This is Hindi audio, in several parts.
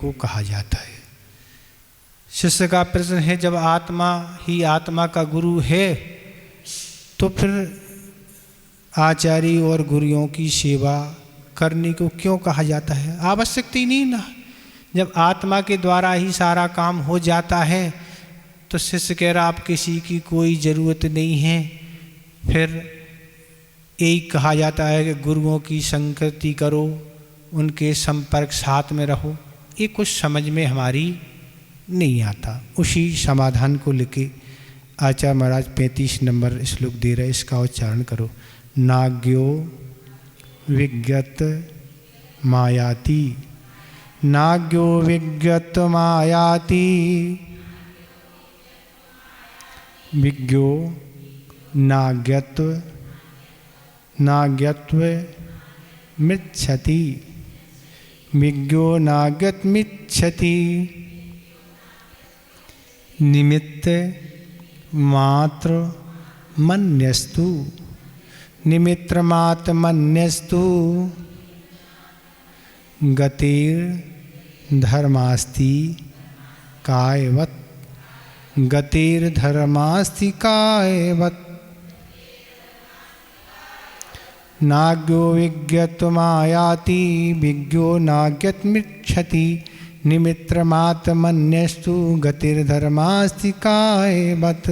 को कहा जाता है। शिष्य का प्रश्न है, जब आत्मा ही आत्मा का गुरु है तो फिर आचार्य और गुरुओं की सेवा करने को क्यों कहा जाता है? आवश्यकता ही नहीं ना। जब आत्मा के द्वारा ही सारा काम हो जाता है तो शिष्य कह रहा आप किसी की कोई ज़रूरत नहीं है। फिर यही कहा जाता है कि गुरुओं की संगति करो, उनके संपर्क साथ में रहो। ये कुछ समझ में हमारी नहीं आता। उसी समाधान को लेके आचार्य महाराज 35 नंबर श्लोक दे रहे, इसका उच्चारण करो। नाज्ञो विज्ञत मायाति, नाज्ञो विज्ञत मायाति, विज्ञो नाज्ञत्व नाज्ञत्व मिच्छति, विज्ञो नाज्ञत्मिच्छति, निमित्त मात्र मन्यस्तु, निमित्र मात्र मन्यस्तु, गतिर धर्मास्ति कायवत्, गतिर धर्मास्ति कायवत्, नाज्ञो विज्ञत्वमायाति, विज्ञो नाज्ञत्मिच्छति, निमित्र मात्र मन्यस्तु, गतिर धर्मास्ति कायवत्।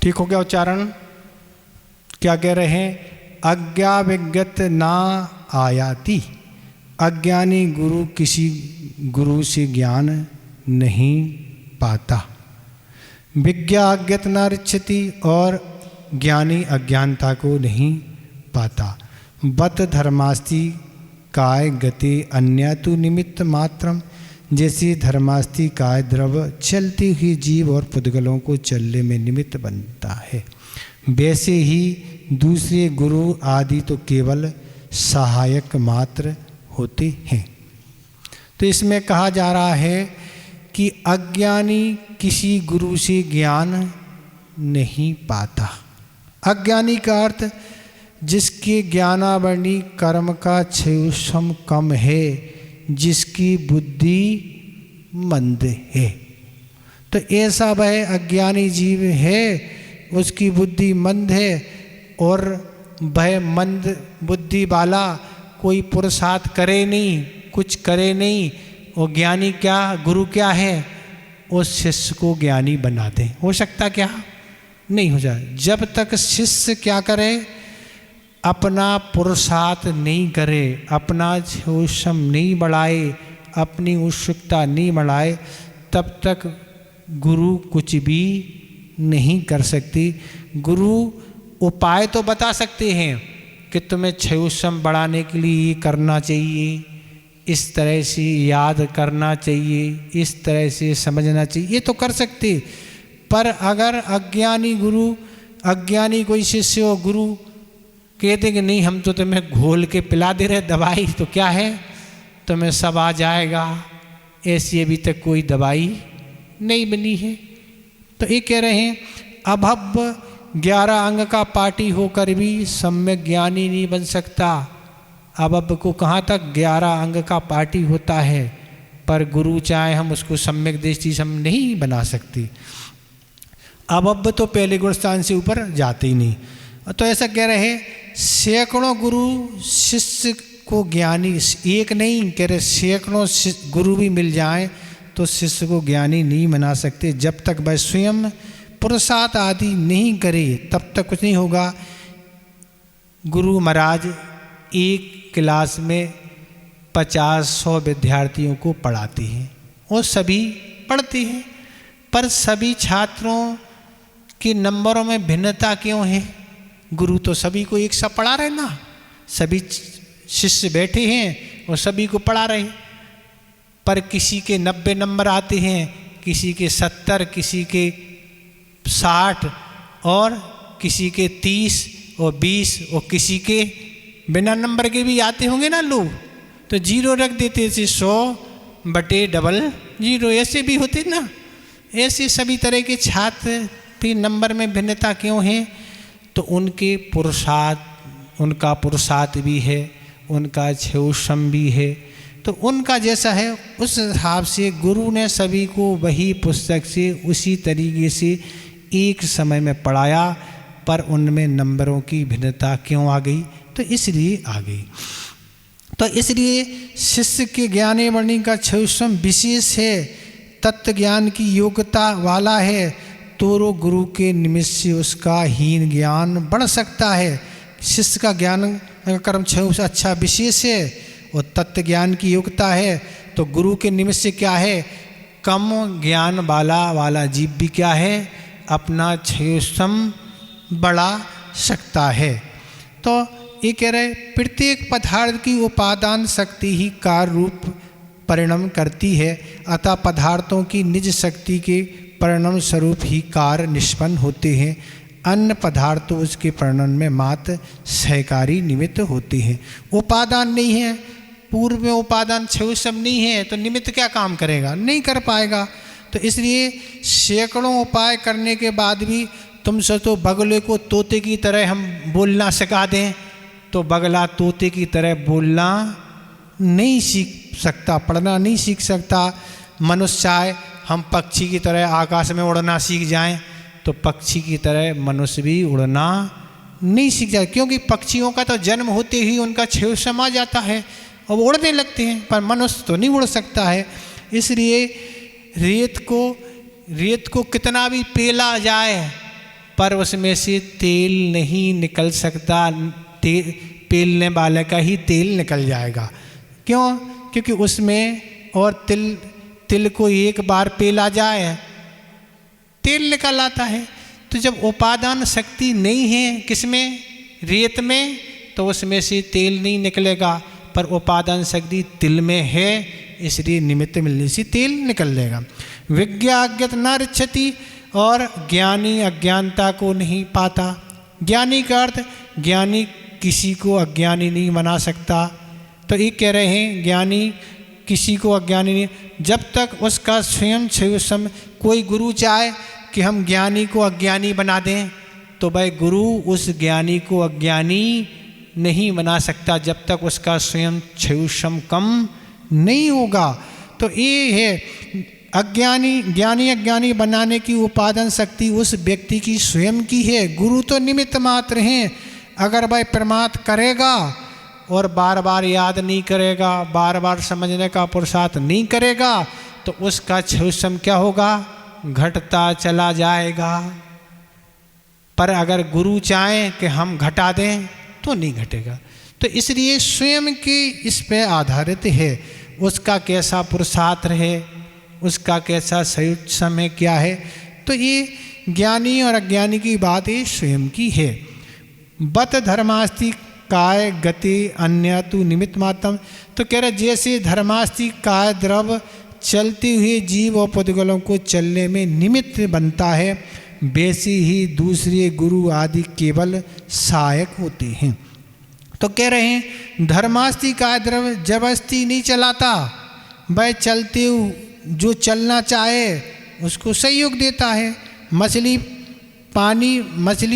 ठीक हो गया उच्चारण? क्या कह रहे हैं? अज्ञा विज्ञत ना आयाति, अज्ञानी गुरु किसी गुरु से ज्ञान नहीं पाता। विज्ञाज्ञत न रिच्छति, और ज्ञानी अज्ञानता को नहीं पाता। बत धर्मास्ति काय गति अन्य तु निमित्त मात्रम, जैसे धर्मास्ति काय द्रव चलती हुई जीव और पुद्गलों को चलने में निमित्त बनता है, वैसे ही दूसरे गुरु आदि तो केवल सहायक मात्र होते हैं। तो इसमें कहा जा रहा है कि अज्ञानी किसी गुरु से ज्ञान नहीं पाता। अज्ञानी का अर्थ जिसके ज्ञानावरणी कर्म का क्षय कम है, जिसकी बुद्धि मंद है। तो ऐसा वह अज्ञानी जीव है, उसकी बुद्धि मंद है, और वह मंद बुद्धि वाला कोई पुरुषार्थ करे नहीं, कुछ करे नहीं। और ज्ञानी क्या, गुरु क्या है? उस शिष्य को ज्ञानी बना दे। हो सकता क्या? नहीं हो जाए। जब तक शिष्य क्या करे, अपना पुरुषार्थ नहीं करे, अपना जोशम नहीं बढ़ाए, अपनी उत्सुकता नहीं बढ़ाए, तब तक गुरु कुछ भी नहीं कर सकती। गुरु उपाय तो बता सकते हैं कि तुम्हें क्षयोशम बढ़ाने के लिए ये करना चाहिए, इस तरह से याद करना चाहिए, इस तरह से समझना चाहिए, ये तो कर सकते। पर अगर अज्ञानी गुरु, अज्ञानी कोई शिष्य हो, गुरु कहते कि नहीं हम तो तुम्हें घोल के पिला दे रहे दवाई, तो क्या है तुम्हें सब आ जाएगा, ऐसी अभी तक कोई दवाई नहीं बनी है। तो ये कह रहे हैं अभव 11 अंग का पाठी होकर भी सम्यक ज्ञानी नहीं बन सकता। अभव को कहाँ तक 11 अंग का पाठी होता है, पर गुरु चाहे हम उसको सम्यक दृष्टि से हम नहीं बना सकते। अभव तो पहले गुण स्थान से ऊपर जाते ही नहीं। तो ऐसा कह रहे हैं सैकड़ों गुरु शिष्य को ज्ञानी, एक नहीं कह रहे, सैकड़ों गुरु भी मिल जाएं तो शिष्य को ज्ञानी नहीं बना सकते। जब तक वह स्वयं पुरुषार्थ आदि नहीं करे तब तक कुछ नहीं होगा। गुरु महाराज एक क्लास में 50-100 विद्यार्थियों को पढ़ाते हैं और सभी पढ़ते हैं, पर सभी छात्रों के नंबरों में भिन्नता क्यों है? गुरु तो सभी को एक सा पढ़ा रहे ना, सभी शिष्य बैठे हैं और सभी को पढ़ा रहे, पर किसी के 90 नंबर आते हैं, किसी के 70, किसी के 60 और किसी के 30 और 20 और किसी के बिना नंबर के भी आते होंगे ना लोग, तो 0 रख देते थे, 100/00 ऐसे भी होते ना। ऐसे सभी तरह के छात्र भी नंबर में भिन्नता क्यों है? तो उनके पुरुषार्थ, उनका पुरुषार्थ भी है, उनका क्षौषम भी है, तो उनका जैसा है उस हिसाब से गुरु ने सभी को वही पुस्तक से उसी तरीके से एक समय में पढ़ाया, पर उनमें नंबरों की भिन्नता क्यों आ गई? तो इसलिए आ गई। तो इसलिए शिष्य के ज्ञाने वर्णी का क्षौषम विशेष है, तत्व ज्ञान की योग्यता वाला है, तो गुरु के निमित्त से उसका हीन ज्ञान बढ़ सकता है। शिष्य का ज्ञान कर्म क्षौष अच्छा विशेष है और तत्व ज्ञान की योग्यता है, तो गुरु के निमित्त से क्या है, कम ज्ञान वाला जीव भी क्या है, अपना क्षौषम बढ़ा सकता है। तो ये कह रहे प्रत्येक पदार्थ की उपादान शक्ति ही कार्य रूप परिणाम करती है, अतः पदार्थों की निज शक्ति के परिणाम स्वरूप ही कार्य निष्पन्न होते हैं। अन्य पदार्थ तो उसके परिणाम में मात्र सहकारी निमित्त होते हैं। उपादान नहीं है, पूर्व में उपादान क्षौषम नहीं है, तो निमित्त क्या काम करेगा? नहीं कर पाएगा। तो इसलिए सैकड़ों उपाय करने के बाद भी तुम सोचो बगले को तोते की तरह हम बोलना सिखा दें, तो बगला तोते की तरह बोलना नहीं सीख सकता, पढ़ना नहीं सीख सकता। मनुष्य चाहे हम पक्षी की तरह आकाश में उड़ना सीख जाएं, तो पक्षी की तरह मनुष्य भी उड़ना नहीं सीख जाए, क्योंकि पक्षियों का तो जन्म होते ही उनका क्षौषम आ जाता है और उड़ने लगते हैं, पर मनुष्य तो नहीं उड़ सकता है। इसलिए रेत को कितना भी पेला जाए, पर उसमें से तेल नहीं निकल सकता, पेलने वाले का ही तेल निकल जाएगा। क्यों? क्योंकि उसमें और तिल को एक बार पेला जाए तेल निकल आता है। तो जब उपादान शक्ति नहीं है किसमें, रेत में, तो उसमें से तेल नहीं निकलेगा, पर उपादान शक्ति तिल में है, इसलिए निमित्त मिलने से तेल निकल लेगा। विज्ञाज्ञत न रिच्छति, और ज्ञानी अज्ञानता को नहीं पाता। ज्ञानी का अर्थ, ज्ञानी किसी को अज्ञानी नहीं बना सकता। तो ये कह रहे हैं ज्ञानी किसी को अज्ञानी नहीं, जब तक उसका स्वयं क्षौषम, कोई गुरु चाहे कि हम ज्ञानी को अज्ञानी बना दें, तो भाई गुरु उस ज्ञानी को अज्ञानी नहीं बना सकता जब तक उसका स्वयं क्षौषम कम नहीं होगा। तो ये है ज्ञानी अज्ञानी बनाने की उपादान शक्ति उस व्यक्ति की स्वयं की है, गुरु तो निमित्त मात्र हैं। अगर भाई प्रमाद करेगा और बार बार याद नहीं करेगा, बार बार समझने का पुरुषार्थ नहीं करेगा, तो उसका क्षौषम क्या होगा, घटता चला जाएगा। पर अगर गुरु चाहें कि हम घटा दें तो नहीं घटेगा। तो इसलिए स्वयं के इस पे आधारित है, उसका कैसा पुरुषार्थ रहे, उसका कैसा क्षौषम है, क्या है। तो ये ज्ञानी और अज्ञानी की बात ये स्वयं की है। बत धर्मास्ति काय गति अन्य तु निमित्त मात्रम। तो कह रहे जैसे धर्मास्ति काय द्रव चलते हुए जीव और पुद्गलों को चलने में निमित्त बनता है, वैसे ही दूसरे गुरु आदि केवल सहायक होते हैं। तो कह रहे हैं धर्मास्ति काय द्रव जबरदस्ती नहीं चलाता, वह चलते जो चलना चाहे उसको सहयोग देता है। मछली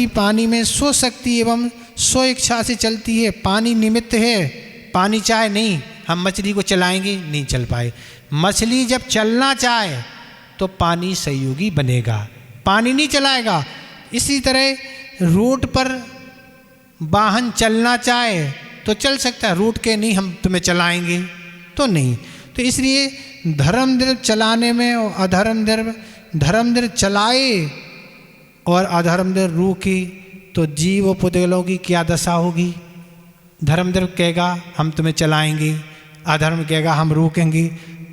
पानी में सो सकती एवं सो इच्छा से चलती है, पानी निमित्त है, पानी चाहे नहीं हम मछली को चलाएंगे, नहीं चल पाए। मछली जब चलना चाहे तो पानी सहयोगी बनेगा, पानी नहीं चलाएगा। इसी तरह रोड पर वाहन चलना चाहे तो चल सकता है, रोड के नहीं हम तुम्हें चलाएंगे तो नहीं। तो इसलिए धर्मद्रव्य चलाने में और धर्मद्रव्य चलाए और अधर्मद्रव्य रोके तो जीव और पुद्गलों की क्या दशा होगी। धर्मद्रव्य कहेगा हम तुम्हें चलाएंगे, अधर्म कहेगा हम रोकेंगे,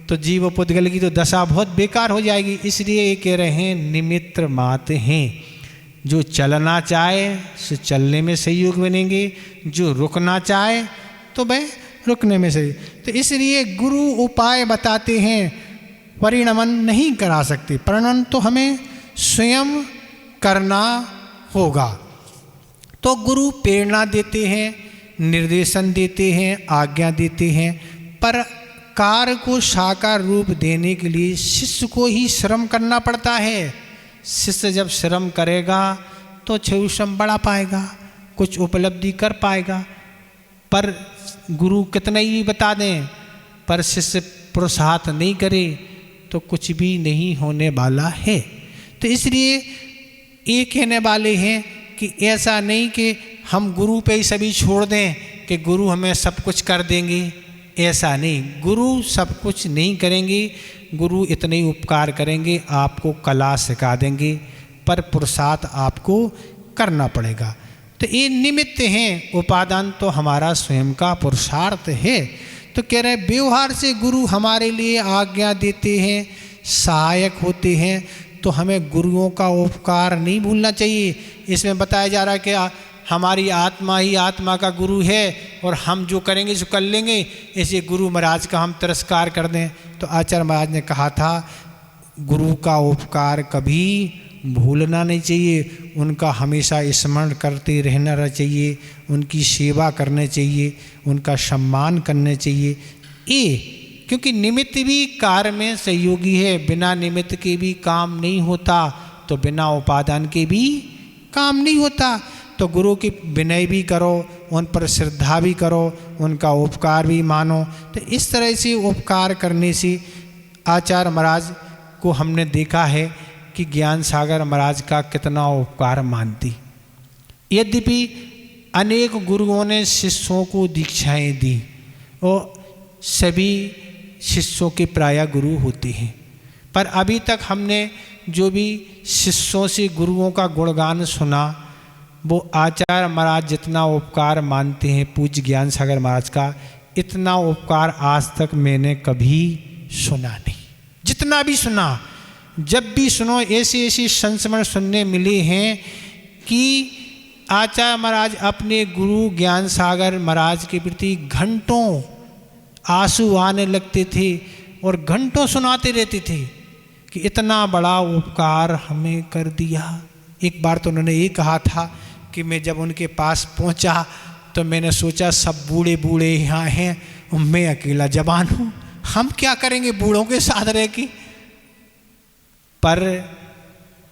तो जीव और पुद्गल की तो दशा बहुत बेकार हो जाएगी। इसलिए ये कह रहे हैं निमित्त मात्र हैं, जो चलना चाहे सो चलने में सहयोग बनेंगे, जो रुकना चाहे तो वह रुकने में सही। तो इसलिए गुरु उपाय बताते हैं, परिणमन नहीं करा सकते, परिणमन तो हमें स्वयं करना होगा। तो गुरु प्रेरणा देते हैं, निर्देशन देते हैं, आज्ञा देते हैं, पर कार को साकार रूप देने के लिए शिष्य को ही श्रम करना पड़ता है। शिष्य जब श्रम करेगा तो क्षुषम बढ़ा पाएगा, कुछ उपलब्धि कर पाएगा। पर गुरु कितना ही बता दें, पर शिष्य पुरुषार्थ नहीं करे तो कुछ भी नहीं होने वाला है। तो इसलिए ये कहने वाले हैं कि ऐसा नहीं कि हम गुरु पे ही सभी छोड़ दें कि गुरु हमें सब कुछ कर देंगे, ऐसा नहीं। गुरु सब कुछ नहीं करेंगे, गुरु इतने ही उपकार करेंगे, आपको कला सिखा देंगे, पर पुरुषार्थ आपको करना पड़ेगा। तो ये निमित्त हैं, उपादान तो हमारा स्वयं का पुरुषार्थ है। तो कह रहे व्यवहार से गुरु हमारे लिए आज्ञा देते हैं, सहायक होते हैं, तो हमें गुरुओं का उपकार नहीं भूलना चाहिए। इसमें बताया जा रहा है कि हमारी आत्मा ही आत्मा का गुरु है और हम जो करेंगे सो कर लेंगे, ऐसे गुरु महाराज का हम तिरस्कार कर दें। तो आचार्य महाराज ने कहा था गुरु का उपकार कभी भूलना नहीं चाहिए, उनका हमेशा स्मरण करते रहना चाहिए, उनकी सेवा करने चाहिए, उनका सम्मान करने चाहिए। ये क्योंकि निमित्त भी कार्य में सहयोगी है, बिना निमित्त के भी काम नहीं होता, तो बिना उपादान के भी काम नहीं होता। तो गुरु की विनय भी करो, उन पर श्रद्धा भी करो, उनका उपकार भी मानो। तो इस तरह से उपकार करने से आचार्य महाराज को हमने देखा है कि ज्ञान सागर महाराज का कितना उपकार मानती। यद्यपि अनेक गुरुओं ने शिष्यों को दीक्षाएं दी और सभी शिष्यों के प्राय गुरु होते हैं, पर अभी तक हमने जो भी शिष्यों से गुरुओं का गुणगान सुना, वो आचार्य महाराज जितना उपकार मानते हैं पूज्य ज्ञान सागर महाराज का, इतना उपकार आज तक मैंने कभी सुना नहीं। जितना भी सुना, जब भी सुनो, ऐसे ऐसे संस्मरण सुनने मिले हैं कि आचार्य महाराज अपने गुरु ज्ञान सागर महाराज के प्रति घंटों आंसू आने लगते थे और घंटों सुनाते रहते थे कि इतना बड़ा उपकार हमें कर दिया। एक बार तो उन्होंने ये कहा था कि मैं जब उनके पास पहुंचा तो मैंने सोचा सब बूढ़े बूढ़े यहाँ हैं और मैं अकेला जवान हूँ, हम क्या करेंगे बूढ़ों के साथ रह के। पर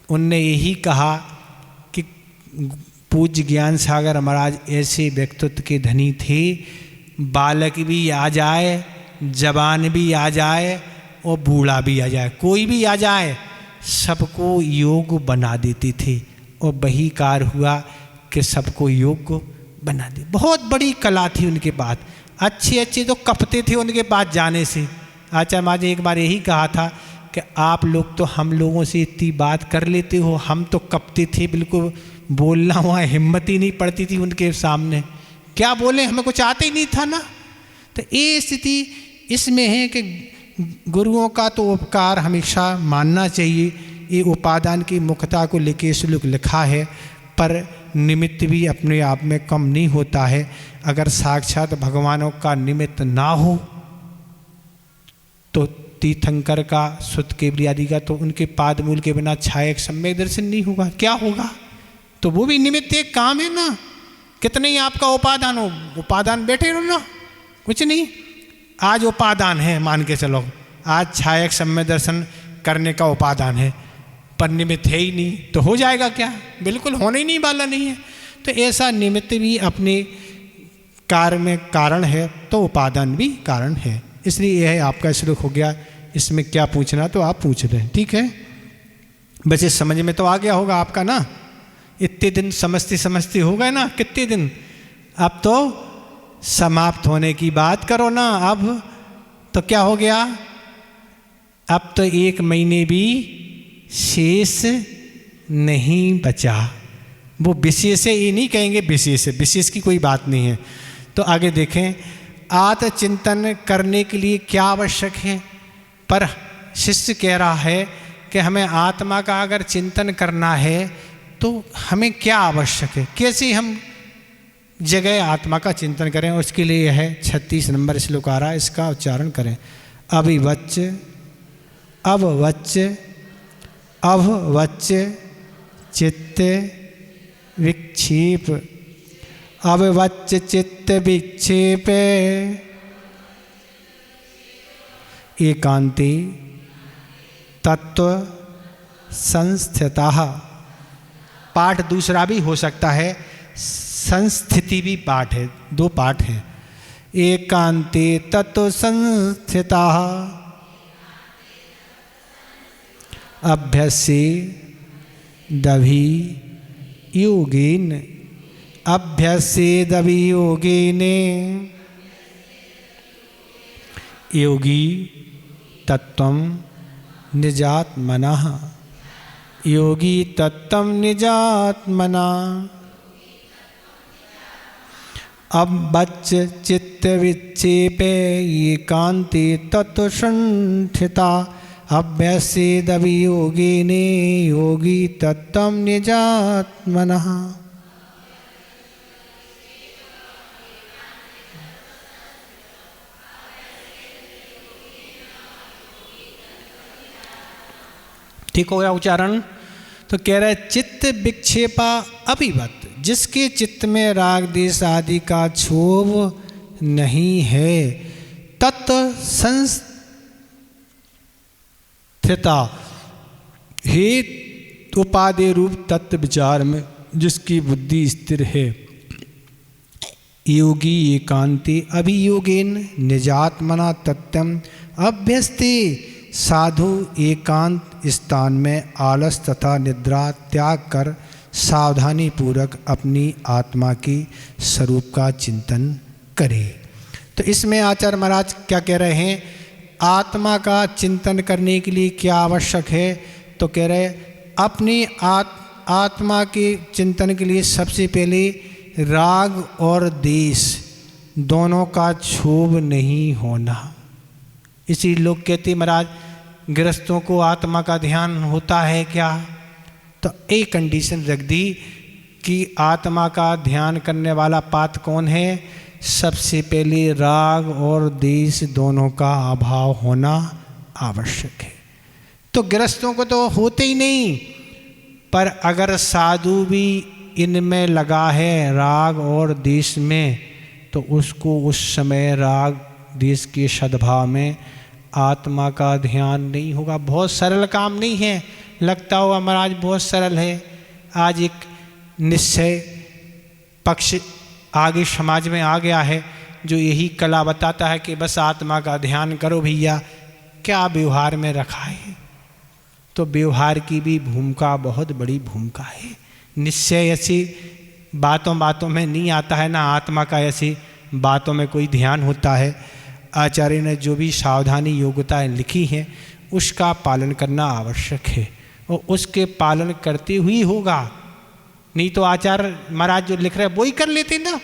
उनने यही कहा कि पूज्य ज्ञान सागर महाराज ऐसे व्यक्तित्व के धनी थे, बालक भी आ जाए, जवान भी आ जाए और बूढ़ा भी आ जाए, कोई भी आ जाए, सबको योग बना देते थे। और वही कार्य हुआ कि सबको योग्य बना दे। बहुत बड़ी कला थी उनके पास, अच्छे अच्छे तो कपते थे उनके पास जाने से। आचार्य महाराज ने एक बार यही कहा था कि आप लोग तो हम लोगों से इतनी बात कर लेते हो, हम तो कपते थे, बिल्कुल बोलना हुआ हिम्मत ही नहीं पड़ती थी उनके सामने, क्या बोले, हमें कुछ आते ही नहीं था ना। तो ये स्थिति इसमें है कि गुरुओं का तो उपकार हमेशा मानना चाहिए। ये उपादान की मुख्यता को लेके श्लोक लिखा है, पर निमित्त भी अपने आप में कम नहीं होता है। अगर साक्षात भगवानों का निमित्त ना हो तो तीर्थंकर का, सुत केवली आदि का, तो उनके पादमूल के बिना छायक सम्यक दर्शन नहीं होगा, क्या होगा। तो वो भी निमित्त एक काम है ना। कितने ही आपका उपादान हो, उपादान बैठे रहो ना, कुछ नहीं। आज उपादान है, मान के चलो आज छायक सम्यक दर्शन करने का उपादान है, पर निमित्त है ही नहीं, तो हो जाएगा क्या, बिल्कुल होने ही नहीं वाला नहीं है। तो ऐसा निमित्त भी अपने कार्य में कारण है, तो उपादान भी कारण है। इसलिए यह आपका श्लोक हो गया। इसमें क्या पूछना तो आप पूछ रहे हैं, ठीक है। वैसे समझ में तो आ गया होगा आपका ना, इतने दिन समझते समझते हो गए ना, कितने दिन। अब तो समाप्त होने की बात करो ना। अब तो क्या हो गया, अब तो 1 महीने भी शेष नहीं बचा। वो विशेष है, ये नहीं कहेंगे विशेष है, विशेष की कोई बात नहीं है। तो आगे देखें, आत्मचिंतन करने के लिए क्या आवश्यक है। पर शिष्य कह रहा है कि हमें आत्मा का अगर चिंतन करना है तो हमें क्या आवश्यक है, कैसे हम जगह आत्मा का चिंतन करें। उसके लिए यह 36 नंबर श्लोक आ रहा है, इसका उच्चारण करें। अविवच्च अववच्च अववच्च चित्त विक्षेप, अववच्च चित्त विक्षेप एकांते तत्व संस्थितः। पाठ दूसरा भी हो सकता है, संस्थिति भी पाठ है, दो पाठ है। एकांते तत्व संस्थितः अभ्यसे दभि योगेन। अभ्यसे दभि योगेन योगी तत्वं निजात्मनः। योगी तत्वं निजात्मना। अब बच्च चित्त विक्षेपे एकांते तत्व संस्थिता। अभ्यसेदभि योगेन योगी तत्वं निजात्मनः। ठीक हो गया उच्चारण। तो कह रहे चित्त विक्षेपा अभिवत, जिसके चित्त में राग देश आदि का क्षोभ नहीं है। तत्व संस्थिता, हे उपादेय रूप तत्व विचार में जिसकी बुद्धि स्थिर है। योगी एकांते अभियोगेन निजात्मना तत्वम अभ्यस्ते। साधु एकांत स्थान में आलस तथा निद्रा त्याग कर सावधानी पूर्वक अपनी आत्मा के स्वरूप का चिंतन करे। तो इसमें आचार्य महाराज क्या कह रहे हैं, आत्मा का चिंतन करने के लिए क्या आवश्यक है। तो कह रहे अपनी आत्मा के चिंतन के लिए सबसे पहले राग और देश दोनों का क्षोभ नहीं होना। इसी लोग कहते महाराज गृहस्थों को आत्मा का ध्यान होता है क्या। तो एक कंडीशन रख दी कि आत्मा का ध्यान करने वाला पात्र कौन है। सबसे पहले राग और देश दोनों का अभाव होना आवश्यक है। तो गृहस्थों को तो होते ही नहीं, पर अगर साधु भी इनमें लगा है राग और देश में, तो उसको उस समय राग देश के सद्भाव में आत्मा का ध्यान नहीं होगा। बहुत सरल काम नहीं है, लगता हुआ महाराज बहुत सरल है। आज एक निश्चय पक्ष आगे समाज में आ गया है जो यही कला बताता है कि बस आत्मा का ध्यान करो भैया। क्या व्यवहार में रखा है। तो व्यवहार की भी भूमिका बहुत बड़ी भूमिका है। निश्चय ऐसी बातों बातों में नहीं आता है ना, आत्मा का ऐसी बातों में कोई ध्यान होता है। आचार्य ने जो भी सावधानी योग्यताएं लिखी हैं उसका पालन करना आवश्यक है और उसके पालन करते हुई होगा, नहीं तो आचार्य महाराज जो लिख रहे हैं वो ही कर लेते ना।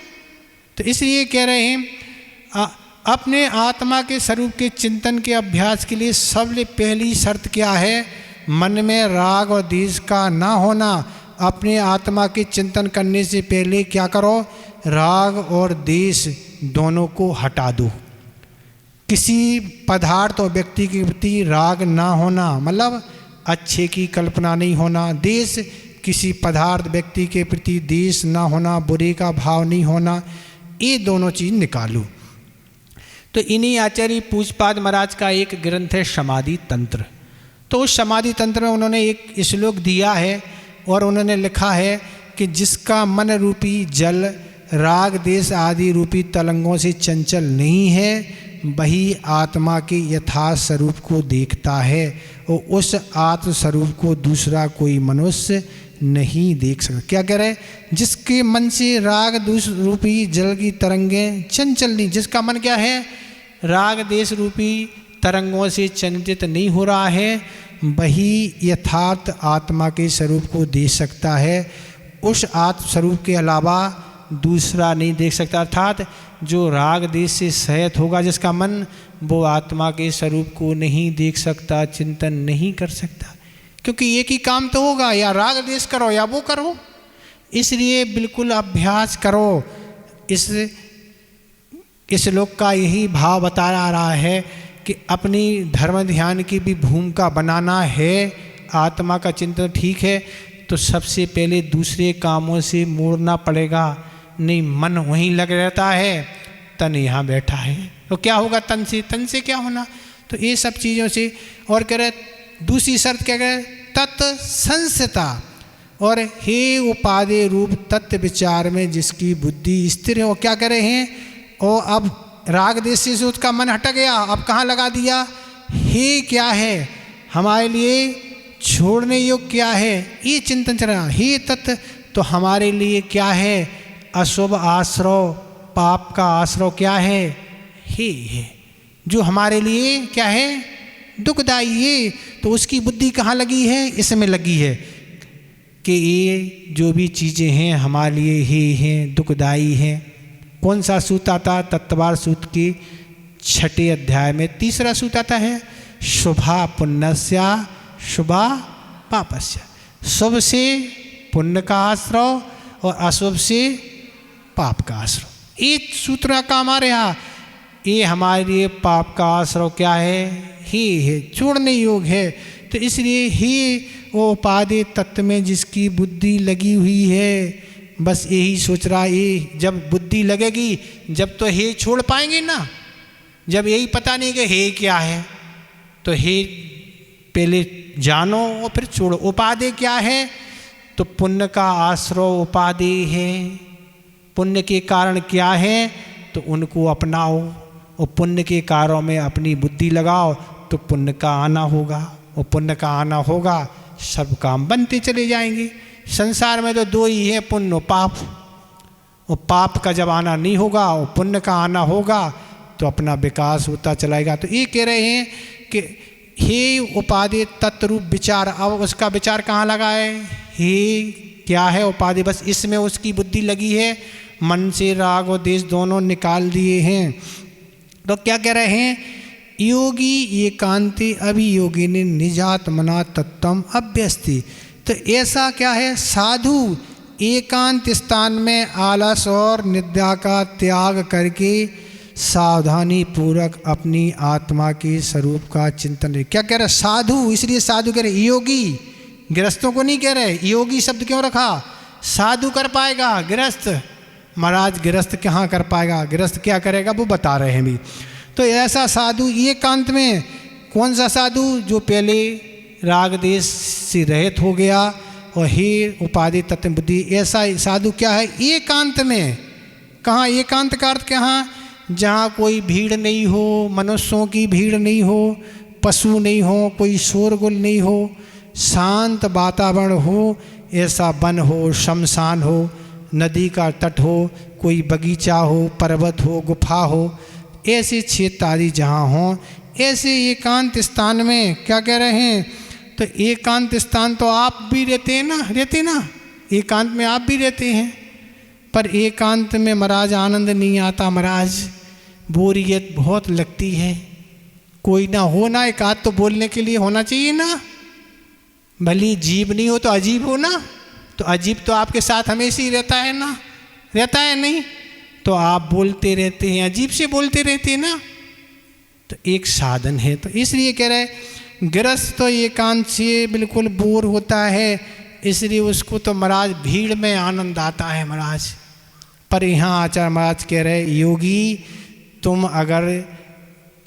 तो इसलिए कह रहे हैं अपने आत्मा के स्वरूप के चिंतन के अभ्यास के लिए सबसे पहली शर्त क्या है, मन में राग और द्वेष का ना होना। अपने आत्मा के चिंतन करने से पहले क्या करो, राग और द्वेष दोनों को हटा दो। किसी पदार्थ और व्यक्ति के प्रति राग ना होना मतलब अच्छे की कल्पना नहीं होना। द्वेष किसी पदार्थ व्यक्ति के प्रति द्वेष ना होना, बुरे का भाव नहीं होना, ये दोनों चीज़ निकालो। तो इन्हीं आचार्य पूजपाद महाराज का एक ग्रंथ है समाधि तंत्र। तो उस समाधि तंत्र में उन्होंने एक श्लोक दिया है और उन्होंने लिखा है कि जिसका मन रूपी जल राग देश आदि रूपी तलंगों से चंचल नहीं है वही आत्मा के यथार्थ स्वरूप को देखता है और उस आत्म स्वरूप को दूसरा कोई मनुष्य नहीं देख सकता। क्या कह रहे, जिसके मन से राग द्वेष रूपी जल की तरंगें चंचल नहीं, जिसका मन क्या है राग देश रूपी तरंगों से चंचित नहीं हो रहा है वही यथार्थ आत्मा के स्वरूप को देख सकता है। उस आत्म स्वरूप के अलावा दूसरा नहीं देख सकता। अर्थात जो राग देश से सहित होगा जिसका मन, वो आत्मा के स्वरूप को नहीं देख सकता, चिंतन नहीं कर सकता, क्योंकि एक ही काम तो होगा, या राग देश करो या वो करो। इसलिए बिल्कुल अभ्यास करो। इस लोक का यही भाव बताया रहा है कि अपनी धर्म ध्यान की भी भूमिका बनाना है। आत्मा का चिंतन ठीक है तो सबसे पहले दूसरे कामों से मोड़ना पड़ेगा, नहीं मन वहीं लग रहता है, तन यहाँ बैठा है तो क्या होगा, तन से क्या होना। तो ये सब चीज़ों से, और कह रहे दूसरी शर्त क्या कह, तत्संस्था, और हे उपादेय रूप तत्व विचार में जिसकी बुद्धि स्थिर है। वो क्या कह रहे हैं, और अब राग देश से उसका मन हट गया, अब कहाँ लगा दिया, हे क्या है हमारे लिए छोड़ने योग्य, क्या है ये चिंतन चल रहा, हे तत्व तो हमारे लिए क्या है, अशुभ आश्रव, पाप का आश्रय क्या है, हे है जो हमारे लिए क्या है, दुखदाई है। तो उसकी बुद्धि कहाँ लगी है, इसमें लगी है कि ये जो भी चीज़ें हैं हमारे लिए हे हैं, दुखदाई हैं। कौन सा सूत आता, तत्वार सूत के 6 अध्याय में 3रा सूत आता है, शुभा पुण्यस्या शुभा पापस्य, शुभ से पुण्य का आश्रय और अशुभ से पाप का आश्रय। ये सूत्र का हमारे यहाँ, ये हमारे लिए पाप का आश्रय क्या है, ही है, छोड़ने योग्य है। तो इसलिए ही वो उपादेय तत्व में जिसकी बुद्धि लगी हुई है, बस यही सोच रहा, ये जब बुद्धि लगेगी जब तो हे छोड़ पाएंगे ना, जब यही पता नहीं कि हे क्या है, तो हे पहले जानो और फिर छोड़ो। उपादेय क्या है, तो पुण्य का आश्रय उपादेय है। पुण्य के कारण क्या है, तो उनको अपनाओ, और पुण्य के कार्यों में अपनी बुद्धि लगाओ तो पुण्य का आना होगा, और पुण्य का आना होगा सब काम बनते चले जाएंगे। संसार में तो 2 ही है, पुण्य और पाप, और पाप का जब आना नहीं होगा और पुण्य का आना होगा तो अपना विकास होता चलाएगा। तो ये कह रहे हैं कि हे उपादेय तत्वरूप विचार, अब उसका विचार कहाँ लगा है, हे क्या है उपादेय, बस इसमें उसकी बुद्धि लगी है, मन से राग और देश दोनों निकाल दिए हैं। तो क्या कह रहे हैं, योगी एकांति अभियोगी ने निजात्मना तत्वम अभ्यस्ति। तो ऐसा क्या है, साधु एकांत स्थान में आलस और निद्रा का त्याग करके सावधानी पूर्वक अपनी आत्मा के स्वरूप का चिंतन है। क्या कह रहे, साधु, इसलिए साधु कह रहे, योगी, गृहस्थों को नहीं कह रहे। योगी शब्द क्यों रखा, साधु कर पाएगा, गृहस्थ महाराज गृहस्थ कहाँ कर पाएगा, गृहस्थ क्या करेगा वो बता रहे हैं भी। तो ऐसा साधु एकांत में, कौन सा साधु, जो पहले राग देश से रहित हो गया और हे उपादेय तत्व बुद्धि, ऐसा साधु क्या है, एकांत में। कहाँ एकांत का अर्थ, कहाँ, जहाँ कोई भीड़ नहीं हो, मनुष्यों की भीड़ नहीं हो, पशु नहीं हो, कोई शोरगुल नहीं हो, शांत वातावरण हो, ऐसा वन हो, शमशान हो, नदी का तट हो, कोई बगीचा हो, पर्वत हो, गुफा हो, ऐसे क्षेत्र आदि जहाँ हों, ऐसे एकांत स्थान में क्या कह रहे हैं, तो एकांत स्थान तो आप भी रहते हैं ना, रहते ना, एकांत में आप भी रहते हैं, पर एकांत में महाराज आनंद नहीं आता, महाराज बोरियत बहुत लगती है। कोई ना हो ना, एक आध तो बोलने के लिए होना चाहिए ना, भली जीव नहीं हो तो अजीब हो ना, तो अजीब तो आपके साथ हमेशा ही रहता है ना, रहता है नहीं, तो आप बोलते रहते हैं, अजीब से बोलते रहते हैं ना, तो एक साधन है। तो इसलिए कह रहे गृहस्थ तो एकांत से बिल्कुल बोर होता है, इसलिए उसको तो महाराज भीड़ में आनंद आता है महाराज। पर यहाँ आचार्य महाराज कह रहे योगी तुम अगर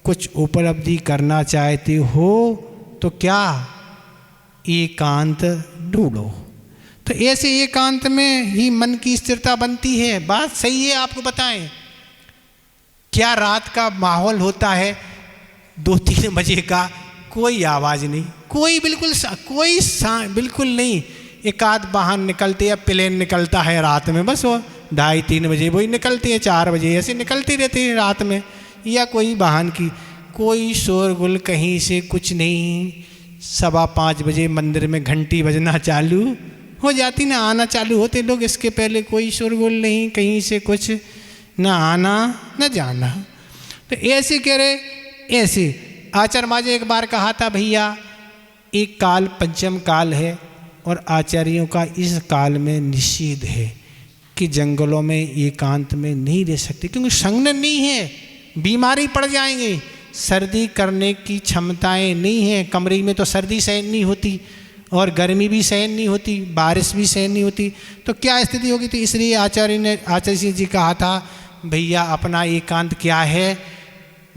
कुछ उपलब्धि करना चाहते हो तो क्या, एकांत ढूंढो। तो ऐसे एकांत में ही मन की स्थिरता बनती है। बात सही है, आपको बताएं क्या रात का माहौल होता है 2-3 बजे का, कोई आवाज़ नहीं, कोई बिल्कुल बिल्कुल नहीं, एक आध वाहन निकलते या प्लेन निकलता है रात में, बस वो 2:30-3 बजे वही निकलते हैं, 4 बजे ऐसे निकलते रहते हैं रात में, या कोई वाहन की कोई शोरगुल कहीं से कुछ नहीं। 5:15 बजे मंदिर में घंटी बजना चालू हो जाती ना, आना चालू होते लोग, इसके पहले कोई शोरगुल नहीं, कहीं से कुछ न आना न जाना। तो ऐसे कह रहे, ऐसे आचार्य महाराज एक बार कहा था, भैया एक काल पंचम काल है और आचार्यों का इस काल में निषेध है कि जंगलों में एकांत में नहीं रह सकते, क्योंकि संघन नहीं है, बीमारी पड़ जाएंगे, सर्दी करने की क्षमताएं नहीं हैं, कमरे में तो सर्दी सहन नहीं होती और गर्मी भी सहन नहीं होती, बारिश भी सहन नहीं होती, तो क्या स्थिति होगी। तो इसलिए आचार्य सिंह जी कहा था, भैया अपना एकांत क्या है,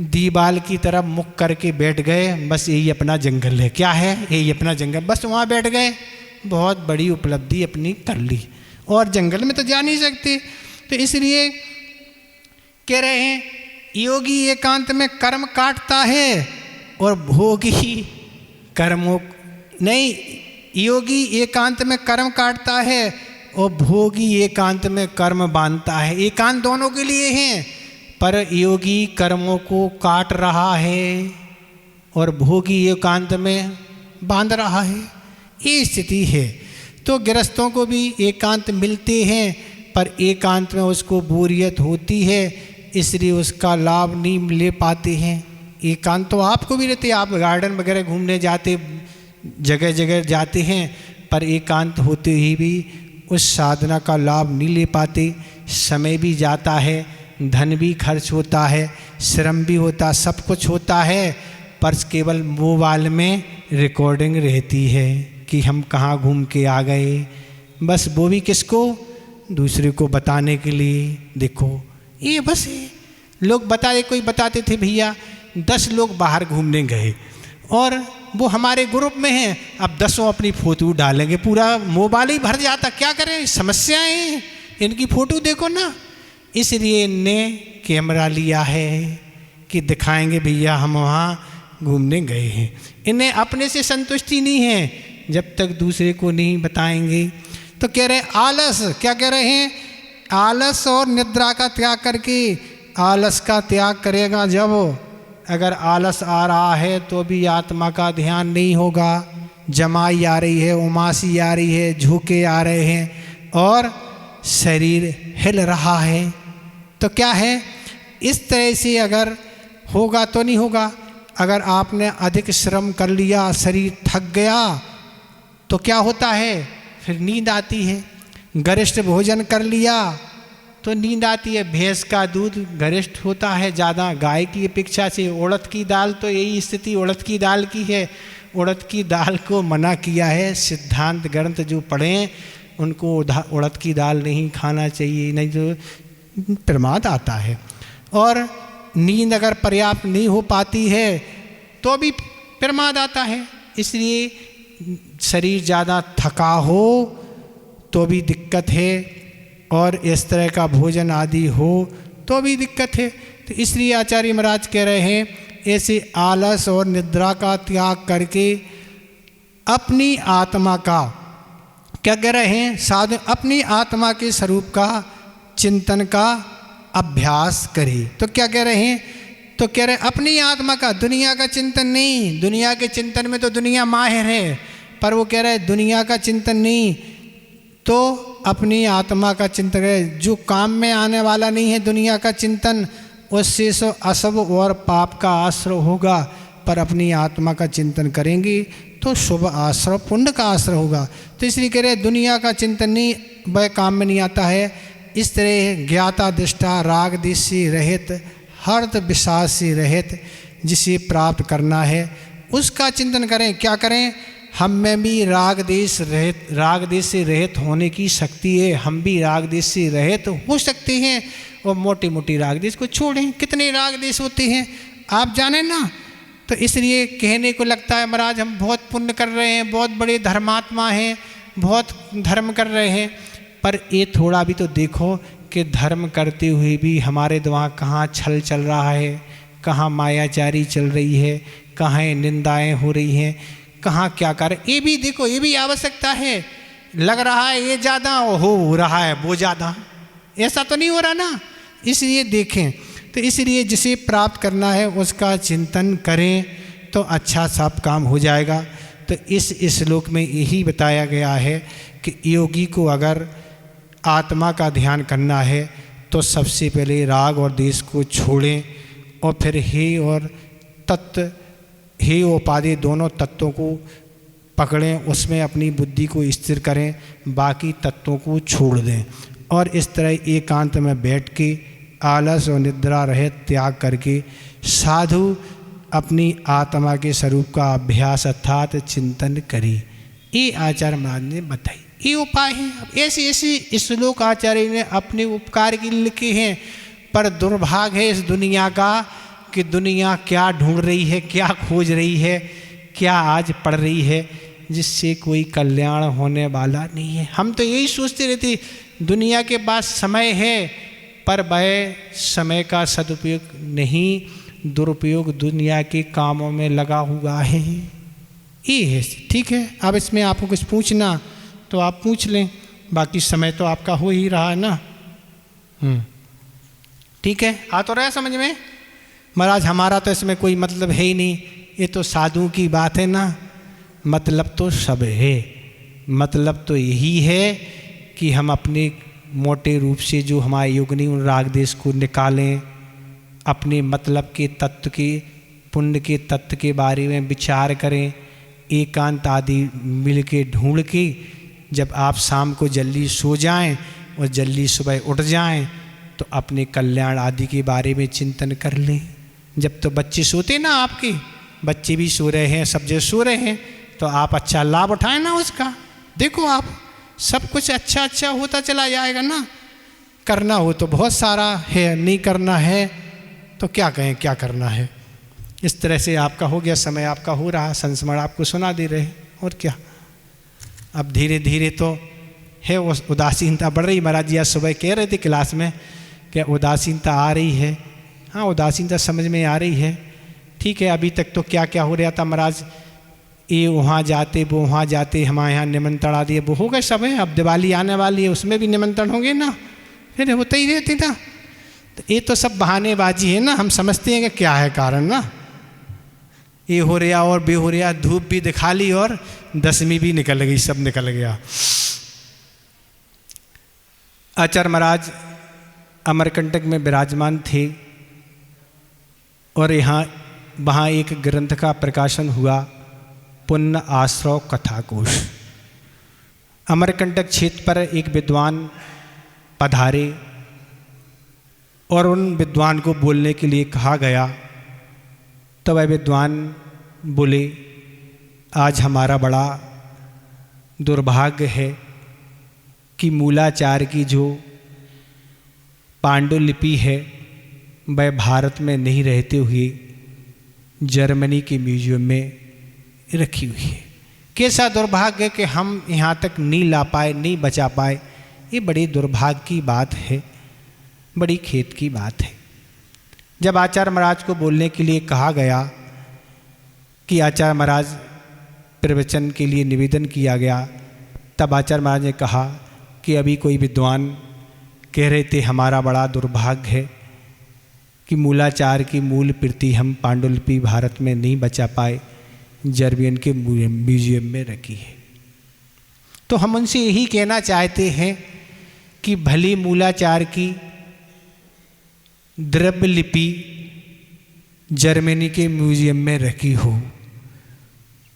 दीवाल की तरफ मुख करके बैठ गए, बस यही अपना जंगल है, क्या है यही अपना जंगल, बस वहाँ बैठ गए, बहुत बड़ी उपलब्धि अपनी कर ली, और जंगल में तो जा नहीं सकते। तो इसलिए कह रहे हैं योगी एकांत में कर्म काटता है और भोगी कर्मों नहीं, योगी एकांत में कर्म काटता है और भोगी एकांत में कर्म बांधता है। एकांत दोनों के लिए हैं, पर योगी कर्मों को काट रहा है और भोगी एकांत में बांध रहा है, ये स्थिति है। तो गृहस्थों को भी एकांत मिलते हैं, पर एकांत में उसको बोरियत होती है, इसलिए उसका लाभ नहीं ले पाते हैं। एकांत तो आपको भी रहते, आप गार्डन वगैरह घूमने जाते, जगह जगह जाते हैं, पर एकांत होते ही भी उस साधना का लाभ नहीं ले पाते। समय भी जाता है, धन भी खर्च होता है, श्रम भी होता, सब कुछ होता है, पर केवल मोबाइल में रिकॉर्डिंग रहती है कि हम कहाँ घूम के आ गए, बस वो भी किसको, दूसरे को बताने के लिए। देखो ये बस है, लोग बताए, कोई बताते थे भैया 10 लोग बाहर घूमने गए और वो हमारे ग्रुप में हैं, अब 10 अपनी फ़ोटो डालेंगे, पूरा मोबाइल ही भर जाता, क्या करें, समस्याएं, इनकी फ़ोटो देखो ना। इसलिए इनने कैमरा लिया है कि दिखाएंगे भैया हम वहाँ घूमने गए हैं। इन्हें अपने से संतुष्टि नहीं है जब तक दूसरे को नहीं बताएंगे। तो कह रहे आलस, क्या कह रहे हैं, आलस और निद्रा का त्याग करके, आलस का त्याग करेगा जब, अगर आलस आ रहा है तो भी आत्मा का ध्यान नहीं होगा, जमाई आ रही है, उमासी आ रही है, झूके आ रहे हैं और शरीर हिल रहा है, तो क्या है, इस तरह से अगर होगा तो नहीं होगा। अगर आपने अधिक श्रम कर लिया, शरीर थक गया, तो क्या होता है, फिर नींद आती है। गरिष्ठ भोजन कर लिया तो नींद आती है, भैंस का दूध गरिष्ठ होता है ज़्यादा गाय की अपेक्षा से। उड़द की दाल, तो यही स्थिति उड़द की दाल की है। उड़द की दाल को मना किया है, सिद्धांत ग्रंथ जो पढ़ें उनको उड़द की दाल नहीं खाना चाहिए, नहीं तो प्रमाद आता है। और नींद अगर पर्याप्त नहीं हो पाती है तो भी प्रमाद आता है। इसलिए शरीर ज़्यादा थका हो तो भी दिक्कत है, और इस तरह का भोजन आदि हो तो भी दिक्कत है। तो इसलिए आचार्य महाराज कह रहे हैं ऐसे आलस और निद्रा का त्याग करके अपनी आत्मा का, क्या कह रहे हैं, साधु अपनी आत्मा के स्वरूप का चिंतन का अभ्यास करे। तो क्या कह रहे हैं, तो कह रहे अपनी आत्मा का, दुनिया का चिंतन नहीं। दुनिया के चिंतन में तो दुनिया माहिर है, पर वो कह रहे दुनिया का चिंतन नहीं, तो अपनी आत्मा का चिंतन है। जो काम में आने वाला नहीं है दुनिया का चिंतन, उससे सो अशुभ और पाप का आश्रय होगा, पर अपनी आत्मा का चिंतन करेंगे तो शुभ आश्रय, पुण्य का आश्रय होगा। तो इसलिए कह रहे दुनिया का चिंतन नहीं, वह काम में नहीं आता है। इस तरह ज्ञाता दृष्टा राग देश से रहित, हर्ष विषाद से रहित जिसे प्राप्त करना है उसका चिंतन करें। क्या करें, हम में भी राग देश से रहित होने की शक्ति है, हम भी राग देश से रहित हो सकते हैं और मोटी मोटी राग देश को छोड़ें। कितने राग देश होते हैं आप जाने ना। तो इसलिए कहने को लगता है महाराज हम बहुत पुण्य कर रहे हैं, बहुत बड़े धर्मात्मा हैं, बहुत धर्म कर रहे हैं, पर ये थोड़ा भी तो देखो कि धर्म करते हुए भी हमारे द्वारा कहाँ छल चल रहा है, कहाँ मायाचारी चल रही है, कहाँ निंदाएं हो रही हैं, कहाँ क्या कर, ये भी देखो, ये भी आवश्यकता है। लग रहा है ये ज़्यादा, हो रहा है वो ज़्यादा, ऐसा तो नहीं हो रहा ना। इसलिए देखें, तो इसलिए जिसे प्राप्त करना है उसका चिंतन करें तो अच्छा सब काम हो जाएगा। तो इस श्लोक में यही बताया गया है कि योगी को अगर आत्मा का ध्यान करना है तो सबसे पहले राग और द्वेष को छोड़ें, और फिर हे और तत्व, हे उपाधि दोनों तत्वों को पकड़ें, उसमें अपनी बुद्धि को स्थिर करें, बाकी तत्वों को छोड़ दें। और इस तरह एकांत में बैठ के आलस और निद्रा रहित त्याग करके साधु अपनी आत्मा के स्वरूप का अभ्यास अर्थात चिंतन करे। ये आचार्य महाराज ने बताई, ये उपाय है। ऐसे ऐसे श्लोक आचार्य ने अपने उपकार के लिए लिखे हैं, पर दुर्भाग्य है इस दुनिया का कि दुनिया क्या ढूंढ रही है, क्या खोज रही है, क्या आज पढ़ रही है, जिससे कोई कल्याण होने वाला नहीं है। हम तो यही सोचते रहते दुनिया के पास समय है, पर वह समय का सदुपयोग नहीं, दुरुपयोग दुनिया के कामों में लगा हुआ है। ये है, ठीक है। अब इसमें आपको कुछ पूछना तो आप पूछ लें, बाकी समय तो आपका हो ही रहा है ना। ठीक है, आ तो रहा है समझ में। महाराज हमारा तो इसमें कोई मतलब है ही नहीं, ये तो साधु की बात है ना। मतलब तो सब है, मतलब तो यही है कि हम अपने मोटे रूप से जो हमारे योगिनी उन राग देश को निकालें, अपने मतलब के तत्व के, पुण्य के तत्व के बारे में विचार करें, एकांत आदि मिल के ढूंढ के जब आप शाम को जल्दी सो जाएं और जल्दी सुबह उठ जाएं तो अपने कल्याण आदि के बारे में चिंतन कर लें। जब तो बच्चे सोते ना, आपके बच्चे भी सो रहे हैं, सब जो सो रहे हैं, तो आप अच्छा लाभ उठाएं ना उसका। देखो आप सब कुछ अच्छा अच्छा होता चला जाएगा ना। करना हो तो बहुत सारा है, नहीं करना है तो क्या कहें क्या करना है। इस तरह से आपका हो गया, समय आपका हो रहा, संस्मरण आपको सुना दे रहे, और क्या। अब धीरे धीरे तो है वो उदासीनता बढ़ रही। महाराज जी आज सुबह कह रहे थे क्लास में कि उदासीनता आ रही है। हाँ, उदासीनता समझ में आ रही है, ठीक है। अभी तक तो क्या क्या हो रहा था महाराज, ये वहाँ जाते वो वहाँ जाते, हमारे यहाँ निमंत्रण आ दिए, वो हो गए सब है। अब दिवाली आने वाली है, उसमें भी निमंत्रण होंगे ना, फिर होते ही रहते था। तो ये तो सब बहानेबाजी है ना, हम समझते हैं कि क्या है कारण ना। ये हो रहा और भी हो रहा, धूप भी दिखा ली और दशमी भी निकल गई, सब निकल गया। आचार्य महाराज अमरकंटक में विराजमान थे और यहाँ वहाँ एक ग्रंथ का प्रकाशन हुआ, पुण्य आश्रव कथाकोश। अमरकंटक क्षेत्र पर एक विद्वान पधारे और उन विद्वान को बोलने के लिए कहा गया। तो वह विद्वान बोले, आज हमारा बड़ा दुर्भाग्य है कि मूलाचार की जो पांडुलिपि है वह भारत में नहीं रहते हुए जर्मनी के म्यूजियम में रखी हुई है। कैसा दुर्भाग्य कि हम यहाँ तक नहीं ला पाए, नहीं बचा पाए। ये बड़ी दुर्भाग्य की बात है, बड़ी खेद की बात है। जब आचार्य महाराज को बोलने के लिए कहा गया कि आचार्य महाराज प्रवचन के लिए निवेदन किया गया, तब आचार्य महाराज ने कहा कि अभी कोई विद्वान कह रहे थे हमारा बड़ा दुर्भाग्य है कि मूलाचार की मूल प्रति हम पांडुलिपि भारत में नहीं बचा पाए, जर्मन के म्यूजियम में रखी है। तो हम उनसे यही कहना चाहते हैं कि भली मूलाचार की द्रव्य लिपि जर्मनी के म्यूजियम में रखी हो,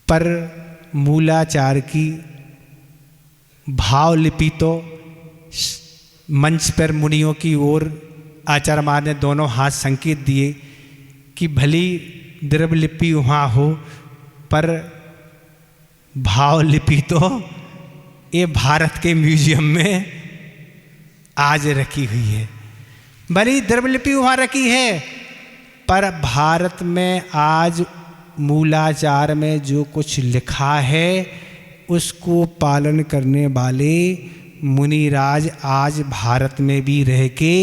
पर मूलाचार की भाव लिपि तो मंच पर मुनियों की ओर आचार्य महाराज ने दोनों हाथ संकेत दिए कि भली द्रव्य लिपि वहाँ हो, पर भाव लिपि तो ये भारत के म्यूजियम में आज रखी हुई है। भली द्रव्य लिपि वहाँ रखी है, पर भारत में आज मूलाचार में जो कुछ लिखा है उसको पालन करने वाले मुनिराज आज भारत में भी रह के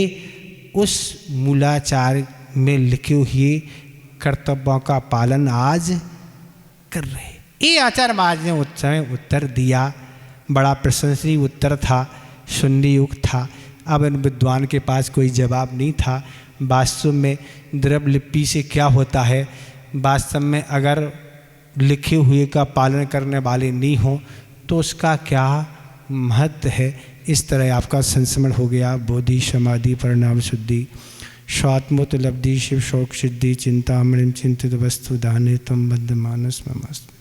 उस मूलाचार में लिखे हुए कर्तव्यों का पालन आज कर रहे। ये आचार्य महाराज ने उस समय उत्तर दिया, बड़ा प्रशंसनीय उत्तर था, सुनने योग्य था। अब इन विद्वान के पास कोई जवाब नहीं था। वास्तव में द्रव्य लिपि से क्या होता है, वास्तव में अगर लिखे हुए का पालन करने वाले नहीं हो तो उसका क्या महत्व है। इस तरह आपका संस्मरण हो गया। बोधि समाधि परिणाम शुद्धि स्वात्मोपलब्धि शिव शोक सिद्धि चिंतामणि चिंतित वस्तु दाने तम बद्ध मानस ममस्तु।